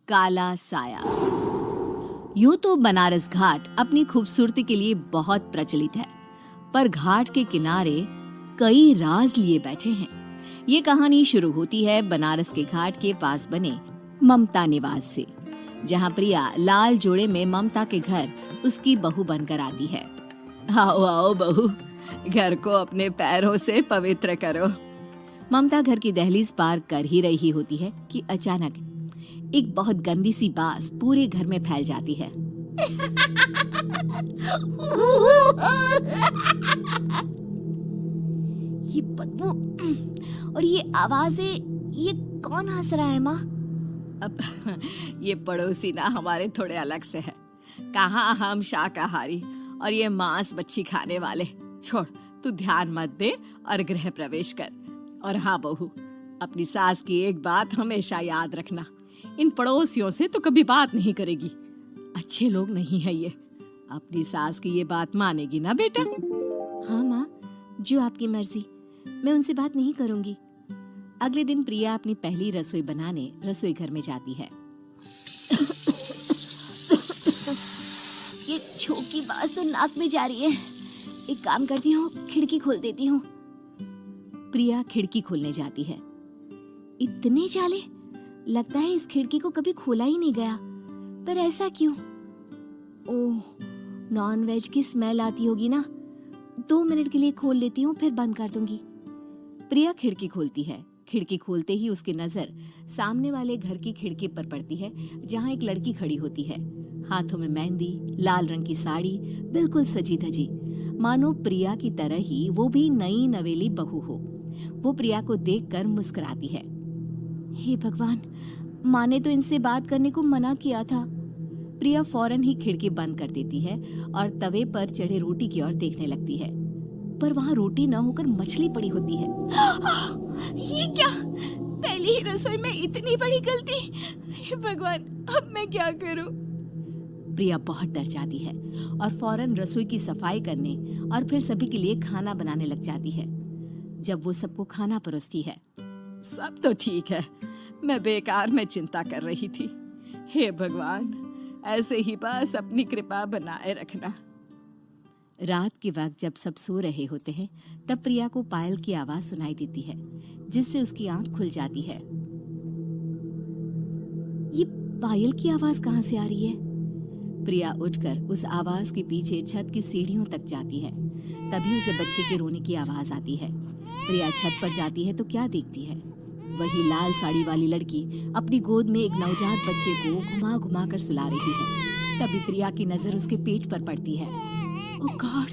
काला साया। यूं तो बनारस घाट अपनी खूबसूरती के लिए बहुत प्रचलित है, पर घाट के किनारे कई राज लिए बैठे हैं। ये कहानी शुरू होती है बनारस के घाट के पास बने ममता निवास से, जहां प्रिया लाल जोड़े में ममता के घर उसकी बहू बनकर आती है। आओ आओ बहू, घर को अपने पैरों से पवित्र करो। ममता घर की दहलीज पार कर ही रही होती है कि अचानक एक बहुत गंदी सी बास पूरे घर में फैल जाती है। ये बदबू और ये आवाजें, ये कौन हंस रहा है माँ? अब ये पड़ोसी ना हमारे थोड़े अलग से है। कहाँ हम शाकाहारी और ये मांस मच्छी खाने वाले। छोड़, तू ध्यान मत दे और गृह प्रवेश कर। और हाँ बहू, अपनी सास की एक बात हमेशा याद रखना, इन पड़ोसियों से तो कभी बात नहीं करेगी। अच्छे लोग नहीं है ये। अपनी सास की ये बात मानेगी ना बेटा? हाँ माँ, जो आपकी मर्जी, मैं उनसे बात नहीं करूंगी। अगले दिन प्रिया अपनी पहली रसोई बनाने रसोई घर में जाती है। ये छोकी बात तो नाक में जा रही है। एक काम करती हूँ, खिड़की खोल देती हूँ। प्रिया खिड़की खोलने जाती है। इतने जाले, लगता है इस खिड़की को कभी खोला ही नहीं गया। पर ऐसा क्यों? ओह, नॉन वेज की स्मेल आती होगी ना। 2 मिनट के लिए खोल लेती हूँ, फिर बंद कर दूंगी। प्रिया खिड़की खोलती है। खिड़की खोलते ही उसकी नजर सामने वाले घर की खिड़की पर पड़ती है, जहाँ एक लड़की खड़ी होती है। हाथों में मेहंदी, लाल रंग की साड़ी, बिल्कुल सजी धजी, मानो प्रिया की तरह ही वो भी नई नवेली बहू हो। वो प्रिया को देखकर मुस्कुराती है। हे भगवान, माँ ने तो इनसे बात करने को मना किया था। प्रिया फौरन ही खिड़की बंद कर देती है और तवे पर चढ़े रोटी की ओर देखने लगती है, पर वहाँ रोटी न होकर मछली पड़ी होती है। ये क्या? पहली ही रसोई में इतनी बड़ी गलती! हे भगवान, अब मैं क्या करूं? प्रिया बहुत डर जाती है और फौरन रसोई की सफाई करने और फिर सभी के लिए खाना बनाने लग जाती है। जब वो सबको खाना परोसती है, सब तो ठीक है, मैं बेकार में चिंता कर रही थी। हे भगवान, ऐसे ही बस अपनी कृपा बनाए रखना। रात के वक्त जब सब सो रहे होते हैं, तब प्रिया को पायल की आवाज सुनाई देती है, जिससे उसकी आंख खुल जाती है। ये पायल की आवाज कहाँ से आ रही है? प्रिया उठकर उस आवाज के पीछे छत की सीढ़ियों तक जाती है। तभी उसे बच्चे के रोने की आवाज आती है। प्रिया छत पर जाती है तो क्या देखती है? वही लाल साड़ी वाली लड़की अपनी गोद में एक नवजात बच्चे को घुमा घुमा कर सुला रही है। तभी प्रिया की नजर उसके पेट पर पड़ती है। ओह गॉड,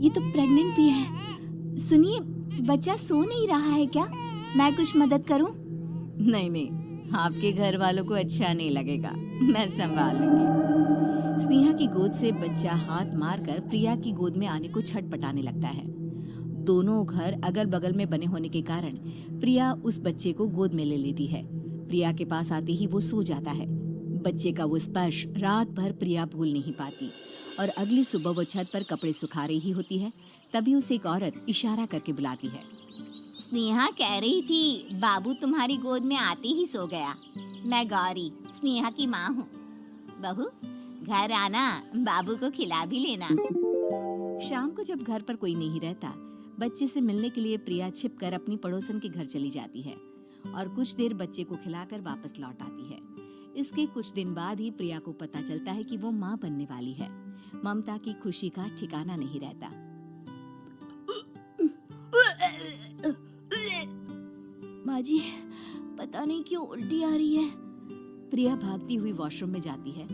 ये तो प्रेग्नेंट भी है। सुनिए, बच्चा सो नहीं रहा है क्या? मैं कुछ मदद करूं? नहीं नहीं, आपके घर वालों को अच्छा नहीं लगेगा, मैं संभाल लूंगी। स्नेहा की गोद से बच्चा हाथ मारकर प्रिया की गोद में आने को छटपटाने लगता है। दोनों घर अगल बगल में बने होने के कारण प्रिया उस बच्चे को गोद में ले लेती है। प्रिया के पास आते ही वो सो जाता है। बच्चे का वो स्पर्श रात भर प्रिया भूल नहीं पाती और अगली सुबह वो छत पर कपड़े सुखा रही होती है। तभी उसे एक औरत इशारा करके बुलाती है। स्नेहा कह रही थी बाबू तुम्हारी गोद में आते ही सो गया। मैं गौरी, स्नेहा की माँ हूँ। बहू, घर आना, बाबू को खिला भी लेना। शाम को जब घर पर कोई नहीं रहता, बच्चे से मिलने के लिए प्रिया छिपकर अपनी पड़ोसन के घर चली जाती है और कुछ देर बच्चे को खिलाकर वापस लौट आती है। इसके कुछ दिन बाद ही प्रिया को पता चलता है कि वो माँ बनने वाली है। ममता की खुशी का ठिकाना नहीं रहता। माँ जी, पता नहीं क्यों उल्टी आ रही है। प्रिया भागती हुई वॉशरूम में जाती है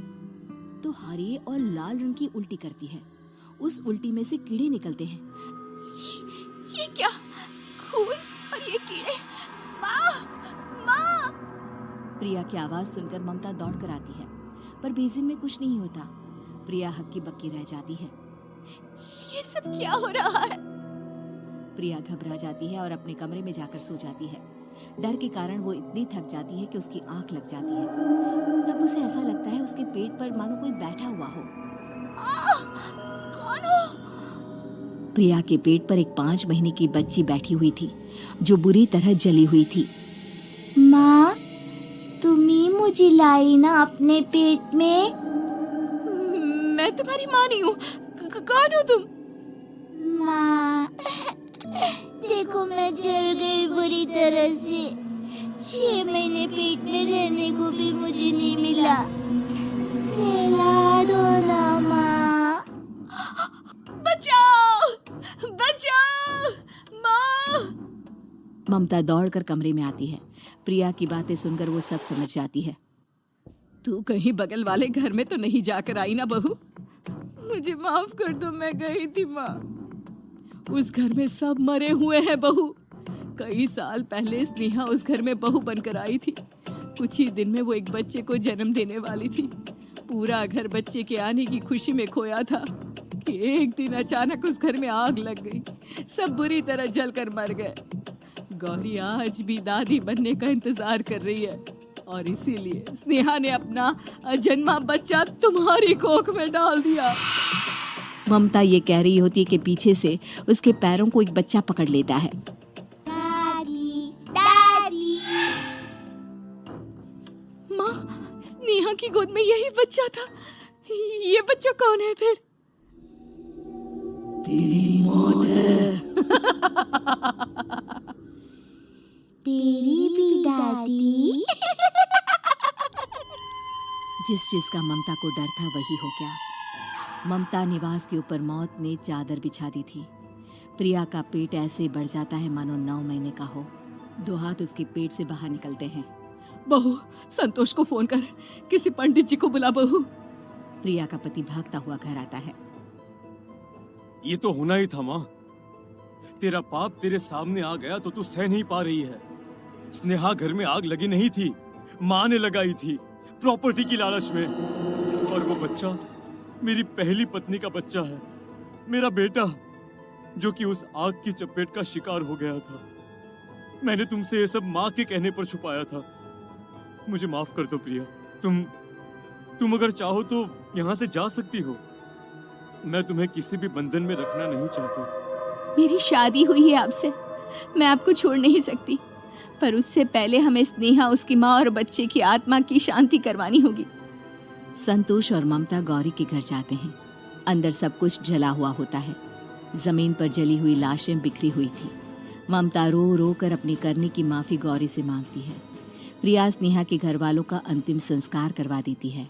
तो हरे और लाल रंग की उल्टी करती है। उस उल्टी में से कीड़े निकलते हैं। ये क्या? खून और ये कीड़े! माँ! माँ! प्रिया की आवाज सुनकर ममता दौड़ कर आती है, पर बेसिन में कुछ नहीं होता। प्रिया हक्की बक्की रह जाती है। ये सब क्या हो रहा है? प्रिया घबरा जाती है और अपने कमरे में जाकर सो जाती है। डर के कारण वो इतनी थक जाती है कि उसकी आंख लग जाती है। तब उसे ऐसा लगता है उसके पेट पर मानो कोई बैठा हुआ हो। कौन हो? प्रिया के पेट पर एक 5 महीने की बच्ची बैठी हुई थी, जो बुरी तरह जली हुई थी। माँ, तुम ही मुझे लाई ना अपने पेट में। मैं तुम्हारी माँ नहीं हूँ। कौन हो तुम? माँ, देखो मैं जल गई बुरी तरह से। 6 महीने पेट में रहने को भी मुझे नहीं मिला। सहला दो ना माँ। बचाओ, बचाओ, माँ। ममता दौड़कर कमरे में आती है। प्रिया की बातें सुनकर वो सब समझ जाती है। तू कहीं बगल वाले घर में तो नहीं जाकर आई ना बहू? मुझे माफ कर दो, मैं गई थी माँ। उस घर में सब मरे हुए हैं बहू। कई साल पहले स्नेहा उस घर में बहू बनकर आई थी। कुछ ही दिन में वो एक बच्चे को जन्म देने वाली थी। पूरा घर बच्चे के आने की खुशी में खोया था कि एक दिन अचानक उस घर में आग लग गई। सब बुरी तरह जलकर मर गए। गौरी आज भी दादी बनने का इंतजार कर रही है और इसीलिए स्नेहा ने अपना अजन्मा बच्चा तुम्हारी कोख में डाल दिया। ममता ये कह रही होती है कि पीछे से उसके पैरों को एक बच्चा पकड़ लेता है। दादी, दादी। माँ, स्नेहा की गोद में यही बच्चा था। ये बच्चा कौन है फिर? तेरी मौत है। तेरी भी दादी। जिस चीज का ममता को डर था वही हो गया। ममता निवास के ऊपर मौत ने चादर बिछा दी थी। प्रिया का पेट ऐसे बढ़ जाता है मानो 9 महीने का हो। 2 हाथ उसके पेट से बाहर निकलते हैं। बहू, संतोष को फोन कर, किसी पंडित जी को बुला बहू। प्रिया का पति भागता हुआ घर आता है। ये तो होना ही था माँ। तेरा पाप तेरे सामने आ गया तो तू सह नहीं पा रही है। स्नेहा घर में आग लगी नहीं थी, माँ ने लगाई थी, प्रॉपर्टी की लालच में। और वो बच्चा मेरी पहली पत्नी का बच्चा है, मेरा बेटा, जो कि उस आग की चपेट का शिकार हो गया था। मैंने तुमसे ये सब माँ के कहने पर छुपाया था। मुझे माफ कर दो प्रिया। तुम अगर चाहो तो यहाँ से जा सकती हो। मैं तुम्हें किसी भी बंधन में रखना नहीं चाहती। मेरी शादी हुई है आपसे, मैं आपको छोड़ नहीं सकती, पर उससे पहले हमें स्नेहा, उसकी माँ और बच्चे की आत्मा की शांति करवानी होगी। संतोष और ममता गौरी के घर जाते हैं। अंदर सब कुछ जला हुआ होता है। जमीन पर जली हुई लाशें बिखरी हुई थी। ममता रो रो कर अपनी करने की माफी गौरी से मांगती है। प्रिया स्नेहा के घर वालों का अंतिम संस्कार करवा देती है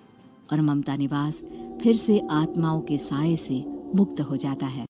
और ममता निवास फिर से आत्माओं के साए से मुक्त हो जाता है।